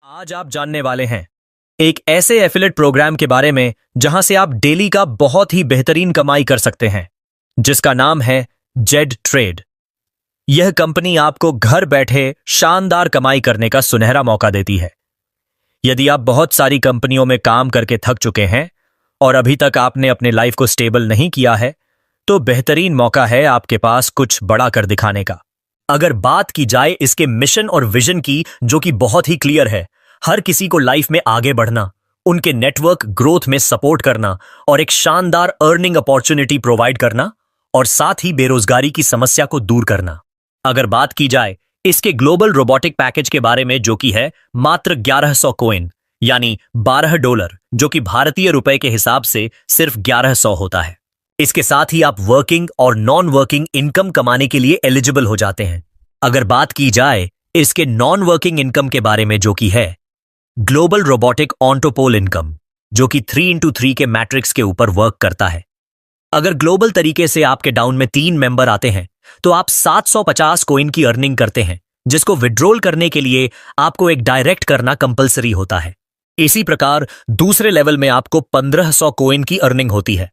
आज आप जानने वाले हैं एक ऐसे एफिलिएट प्रोग्राम के बारे में जहां से आप डेली का बहुत ही बेहतरीन कमाई कर सकते हैं, जिसका नाम है जेड ट्रेड। यह कंपनी आपको घर बैठे शानदार कमाई करने का सुनहरा मौका देती है। यदि आप बहुत सारी कंपनियों में काम करके थक चुके हैं और अभी तक आपने अपने लाइफ को स्टेबल नहीं किया है, तो बेहतरीन मौका है आपके पास कुछ बड़ा कर दिखाने का। अगर बात की जाए इसके मिशन और विजन की, जो कि बहुत ही क्लियर है, हर किसी को लाइफ में आगे बढ़ना, उनके नेटवर्क ग्रोथ में सपोर्ट करना और एक शानदार अर्निंग अपॉर्चुनिटी प्रोवाइड करना, और साथ ही बेरोजगारी की समस्या को दूर करना। अगर बात की जाए इसके ग्लोबल रोबोटिक पैकेज के बारे में, जो कि है मात्र 1100 कॉइन यानी $12, जो कि भारतीय रुपए के हिसाब से सिर्फ 1100 होता है। इसके साथ ही आप वर्किंग और नॉन वर्किंग इनकम कमाने के लिए एलिजिबल हो जाते हैं। अगर बात की जाए इसके नॉन वर्किंग इनकम के बारे में, जो कि है ग्लोबल रोबोटिक ऑन्टोपोल इनकम, जो कि 3x3 के मैट्रिक्स के ऊपर वर्क करता है। अगर ग्लोबल तरीके से आपके डाउन में 3 मेंबर आते हैं तो आप 750 कॉइन की अर्निंग करते हैं, जिसको विड्रॉल करने के लिए आपको एक डायरेक्ट करना कंपलसरी होता है। इसी प्रकार दूसरे लेवल में आपको 1500 कॉइन की अर्निंग होती है,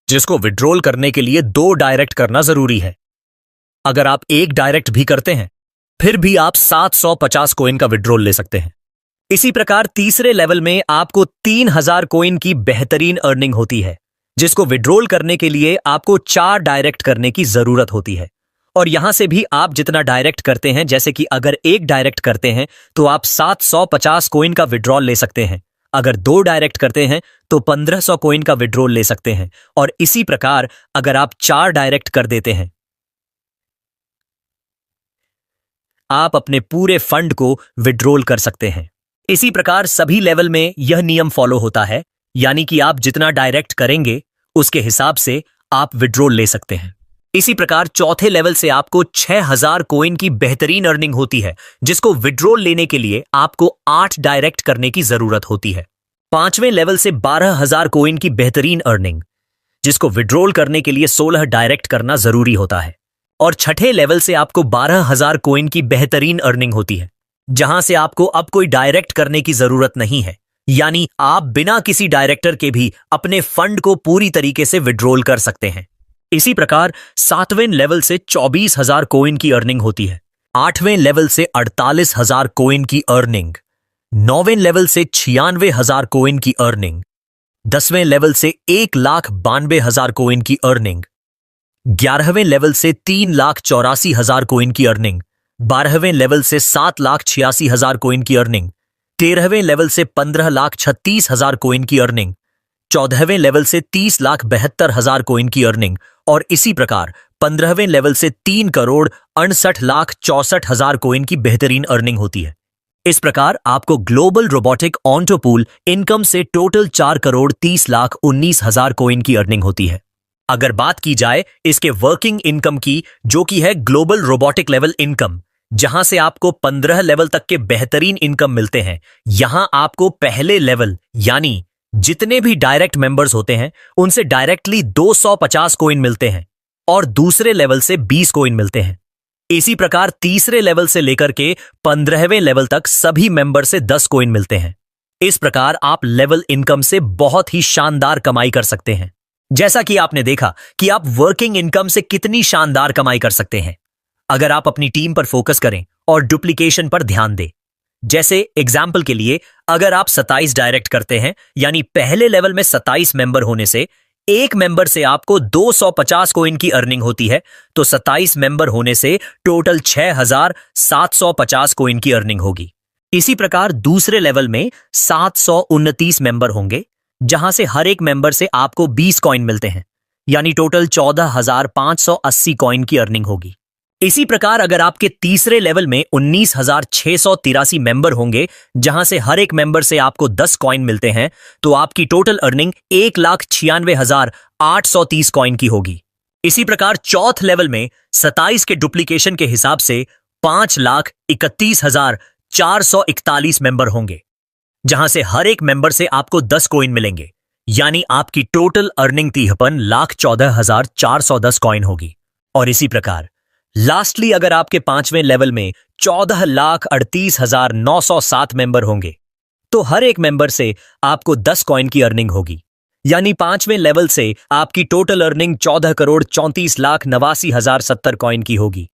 जिसको विड्रॉल करने के लिए 2 डायरेक्ट करना जरूरी है। अगर आप 1 डायरेक्ट भी करते हैं फिर भी आप 750 कॉइन का विड्रॉल ले सकते हैं। इसी प्रकार तीसरे लेवल में आपको 3000 कॉइन की बेहतरीन अर्निंग होती है, जिसको विड्रॉल करने के लिए आपको 4 डायरेक्ट करने की जरूरत होती है। और यहां से भी आप जितना डायरेक्ट करते हैं, जैसे कि अगर 1 डायरेक्ट करते हैं तो आप 750 कॉइन का विड्रॉल ले सकते हैं। अगर 2 डायरेक्ट करते हैं तो 1500 कॉइन का विड्रॉल ले सकते हैं। और इसी प्रकार अगर आप 4 डायरेक्ट कर देते हैं, आप अपने पूरे फंड को विड्रॉल कर सकते हैं। इसी प्रकार सभी लेवल में यह नियम फॉलो होता है, यानी कि आप जितना डायरेक्ट करेंगे उसके हिसाब से आप विड्रॉल ले सकते हैं। इसी प्रकार चौथे लेवल से आपको 6000 कॉइन की बेहतरीन अर्निंग होती है, जिसको विड्रॉल लेने के लिए आपको 8 डायरेक्ट करने की जरूरत होती है। पांचवें लेवल से 12000 कॉइन की बेहतरीन अर्निंग, जिसको विड्रॉल करने के लिए 16 डायरेक्ट करना जरूरी होता है। और छठे लेवल से आपको 12000 कॉइन की बेहतरीन अर्निंग होती है, जहां से आपको अब कोई डायरेक्ट करने की जरूरत नहीं है, यानी आप बिना किसी डायरेक्टर के भी अपने फंड को पूरी तरीके से विड्रॉल कर सकते हैं। इसी प्रकार 7वें लेवल से 24000 कॉइन की अर्निंग होती है, 8वें लेवल से 48000 कॉइन की अर्निंग, 9वें लेवल से 96000 कॉइन की अर्निंग, 10वें लेवल से 1,92,000 कॉइन की अर्निंग, 11वें लेवल से 3,84,000 कॉइन की अर्निंग, 12वें लेवल से 7,86,000 कॉइन की अर्निंग, 13वें लेवल से 15,36,000 कॉइन की अर्निंग, 14वें लेवल से 30,72,000 कॉइन की अर्निंग, और इसी प्रकार 15वें लेवल से 3,68,64,000 कॉइन की बेहतरीन अर्निंग होती है। इस प्रकार आपको ग्लोबल रोबोटिक ऑन्टोपूल इनकम से टोटल 4,30,19,000 कॉइन की अर्निंग होती है। अगर बात की जाए इसके वर्किंग इनकम की, जो कि है ग्लोबल रोबोटिक लेवल इनकम, जहां से आपको 15 लेवल तक के बेहतरीन इनकम मिलते हैं, यहां आपको पहले लेवल यानी जितने भी डायरेक्ट मेंबर्स होते हैं उनसे डायरेक्टली 250 कॉइन मिलते हैं और दूसरे लेवल से 20 कॉइन मिलते हैं। इसी प्रकार तीसरे लेवल से लेकर के 15वें लेवल तक सभी मेंबर से 10 कॉइन मिलते हैं। इस प्रकार आप लेवल इनकम से बहुत ही शानदार कमाई कर सकते हैं। जैसा कि आपने देखा कि आप वर्किंग इनकम से कितनी शानदार कमाई कर सकते हैं अगर आप अपनी टीम पर फोकस करें और डुप्लीकेशन पर ध्यान दें। जैसे एग्जाम्पल के लिए, अगर आप 27 डायरेक्ट करते हैं, यानी पहले लेवल में 27 मेंबर होने से एक मेंबर से आपको 250 कॉइन की अर्निंग होती है, तो 27 मेंबर होने से टोटल 6750 कॉइन की अर्निंग होगी। इसी प्रकार दूसरे लेवल में 729 मेंबर होंगे, जहां से हर एक मेंबर से आपको 20 कॉइन मिलते हैं, यानी टोटल 14,580 कॉइन की अर्निंग होगी। इसी प्रकार अगर आपके तीसरे लेवल में 19,683 मेंबर होंगे, जहां से हर एक मेंबर से आपको 10 कॉइन मिलते हैं, तो आपकी टोटल अर्निंग 1,96,830 कॉइन की होगी। इसी प्रकार चौथ लेवल में 27 के डुप्लीकेशन के हिसाब से 5,31,441 मेंबर होंगे, जहां से हर एक मेंबर से आपको 10 कॉइन मिलेंगे, यानी आपकी टोटल अर्निंग 1,14,410 कॉइन होगी। और इसी प्रकार लास्टली अगर आपके 5वें लेवल में 14,38,907 मेंबर होंगे, तो हर एक मेंबर से आपको 10 कॉइन की अर्निंग होगी। यानी 5वें लेवल से आपकी टोटल अर्निंग 14,34,89,070 कॉइन की होगी।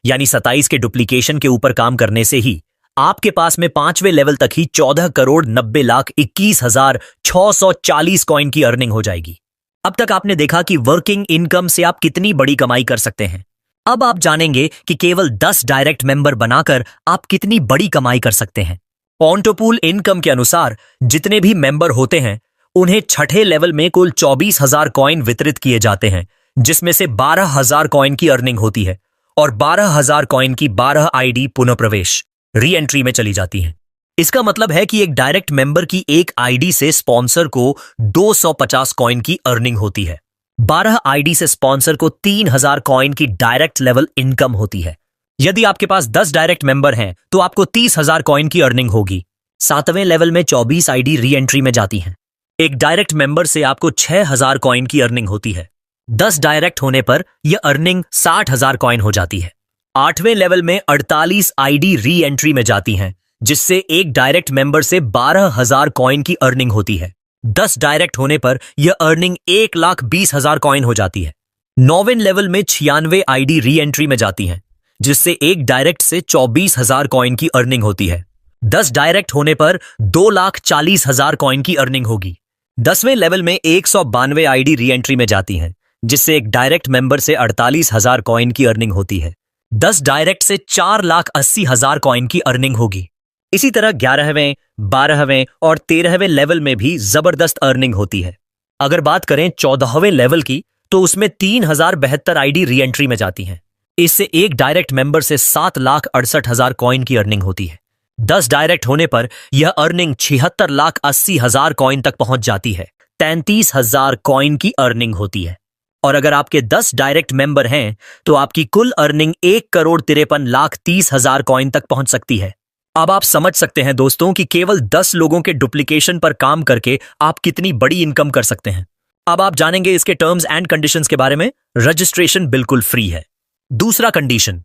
यानी 27 के डुप्लीकेशन के ऊपर काम करने से ही आपके पास में 5वें लेवल तक ही 14,90,21,640 कॉइन की अर्निंग हो जाएगी। अब तक आपने देखा कि वर्किंग इनकम से आप कितनी बड़ी कमाई कर सकते हैं। अब आप जानेंगे कि केवल 10 डायरेक्ट मेंबर बनाकर आप कितनी बड़ी कमाई कर सकते हैं। ऑन्टोपूल इनकम के अनुसार जितने भी मेंबर होते हैं उन्हें छठे लेवल में कुल 24,000 कॉइन वितरित किए जाते हैं, जिसमें से 12,000 कॉइन की अर्निंग होती है और 12,000 कॉइन की 12 आईडी पुनः प्रवेश री एंट्री में चली जाती हैं। इसका मतलब है कि एक डायरेक्ट मेंबर की एक आईडी से स्पॉन्सर को 250 कॉइन की अर्निंग होती है। 12 आईडी से स्पॉन्सर को 3,000 कॉइन की डायरेक्ट लेवल इनकम होती है। यदि आपके पास 10 डायरेक्ट मेंबर हैं तो आपको 30,000 कॉइन की अर्निंग होगी। 7वें लेवल में 24 आईडी री एंट्री में जाती हैं। एक डायरेक्ट मेंबर से आपको 6,000 कॉइन की अर्निंग होती है। 10 डायरेक्ट होने पर यह अर्निंग 60,000 कॉइन हो जाती है। 8वें लेवल में 48 आईडी री एंट्री में जाती हैं, जिससे एक डायरेक्ट मेंबर से 12,000 कॉइन की अर्निंग होती है। 10 डायरेक्ट होने पर यह अर्निंग 1,20,000 कॉइन हो जाती है। 9वें लेवल में 96 आईडी री एंट्री में जाती हैं, जिससे एक डायरेक्ट से 24,000 कॉइन की अर्निंग होती है। 10 डायरेक्ट होने पर 2,40,000 कॉइन की अर्निंग होगी। 10वें लेवल में 192 आईडी री एंट्री में जाती हैं, जिससे एक डायरेक्ट मेंबर से 48,000 कॉइन की अर्निंग होती है। 10 डायरेक्ट से 4,80,000 कॉइन की अर्निंग होगी। इसी तरह 11वें, 12वें और 13वें लेवल में भी जबरदस्त अर्निंग होती है। अगर बात करें 14वें लेवल की तो उसमें 3,072 आईडी री एंट्री में जाती हैं। इससे एक डायरेक्ट मेंबर से 7,68,000 कॉइन की अर्निंग होती है। 10 डायरेक्ट होने पर यह अर्निंग 76,80,000 कॉइन तक पहुंच जाती है। 33,000 कॉइन की अर्निंग होती है। और अगर आपके 10 डायरेक्ट मेंबर हैं तो आपकी कुल अर्निंग 1,53,30,000 कॉइन तक पहुंच सकती है। अब आप समझ सकते हैं दोस्तों कि केवल 10 लोगों के डुप्लीकेशन पर काम करके आप कितनी बड़ी इनकम कर सकते हैं। अब आप जानेंगे इसके टर्म्स एंड कंडीशंस के बारे में। रजिस्ट्रेशन बिल्कुल फ्री है। दूसरा कंडीशन,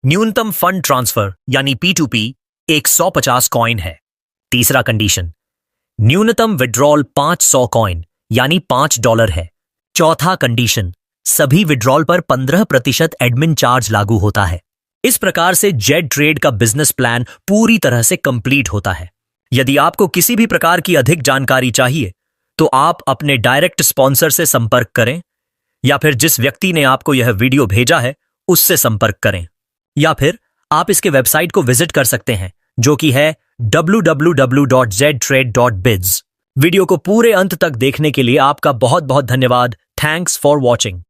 न्यूनतम फंड ट्रांसफर यानी P2P 150 कॉइन है। तीसरा कंडीशन, न्यूनतम विड्रॉल 500 कॉइन यानी $5 है। चौथा कंडीशन, सभी विड्रॉल पर 15% एडमिन चार्ज लागू होता है। इस प्रकार से जेड ट्रेड का बिजनेस प्लान पूरी तरह से कंप्लीट होता है। यदि आपको किसी भी प्रकार की अधिक जानकारी चाहिए तो आप अपने डायरेक्ट स्पॉन्सर से संपर्क करें या फिर जिस व्यक्ति ने आपको यह वीडियो भेजा है उससे संपर्क करें, या फिर आप इसके वेबसाइट को विजिट कर सकते हैं जो कि है www.ztrade.biz। वीडियो को पूरे अंत तक देखने के लिए आपका बहुत बहुत धन्यवाद। Thanks for watching.